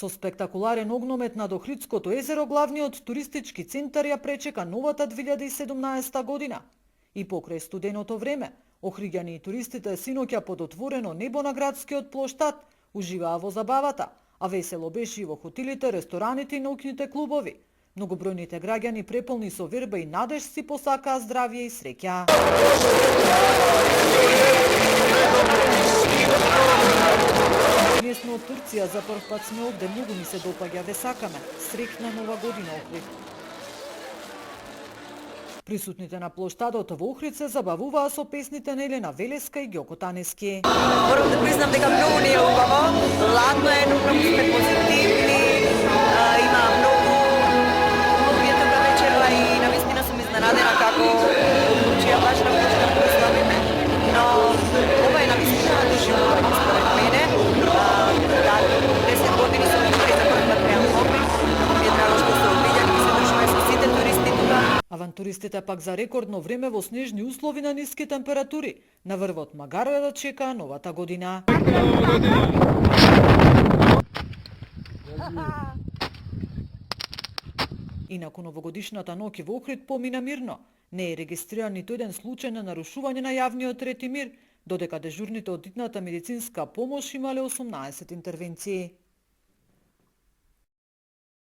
Со спектакуларен огномет над Охридското езеро, главниот туристички центар ја пречека новата 2017 година. И покрај студеното време, охриѓани и туристите синоќа под отворено небо на градскиот плоштад уживаа во забавата, а весело беше и во хотелите, рестораните и научните клубови. Многобројните граѓани преполни со верба и надеж си посакаа здравје и среќа. Несно од Турција за прв пат сме овде, многу ми се допаѓа, ве сакаме. Среќна нова година, Охрид. Присутните на плоштадот во Охрид се забавуваа со песните на Елена Велеска и Ѓоко Танески. Морам да признам дека многу ни е убаво, ладно е, но многу сме позитивни, има многу луѓе тука вечерва и навистина сум изненадена како одлучија баш на плоштад да славиме, но ова е навистина доживување според мене. Да, 10 години сум тука и за прв пат преам Охрид, ми е драго што се обиѓам и се дружиме со сите туристи тука. Авантуристите пак за рекордно време во снежни услови на ниски температури на врвот Магара да чекаа новата година. Инаку новогодишната ноќ во Охрид помина мирно. Не е регистриран ниту еден случај на нарушување на јавниот ред и мир, додека дежурните од итната медицинска помош имале 18 интервенции.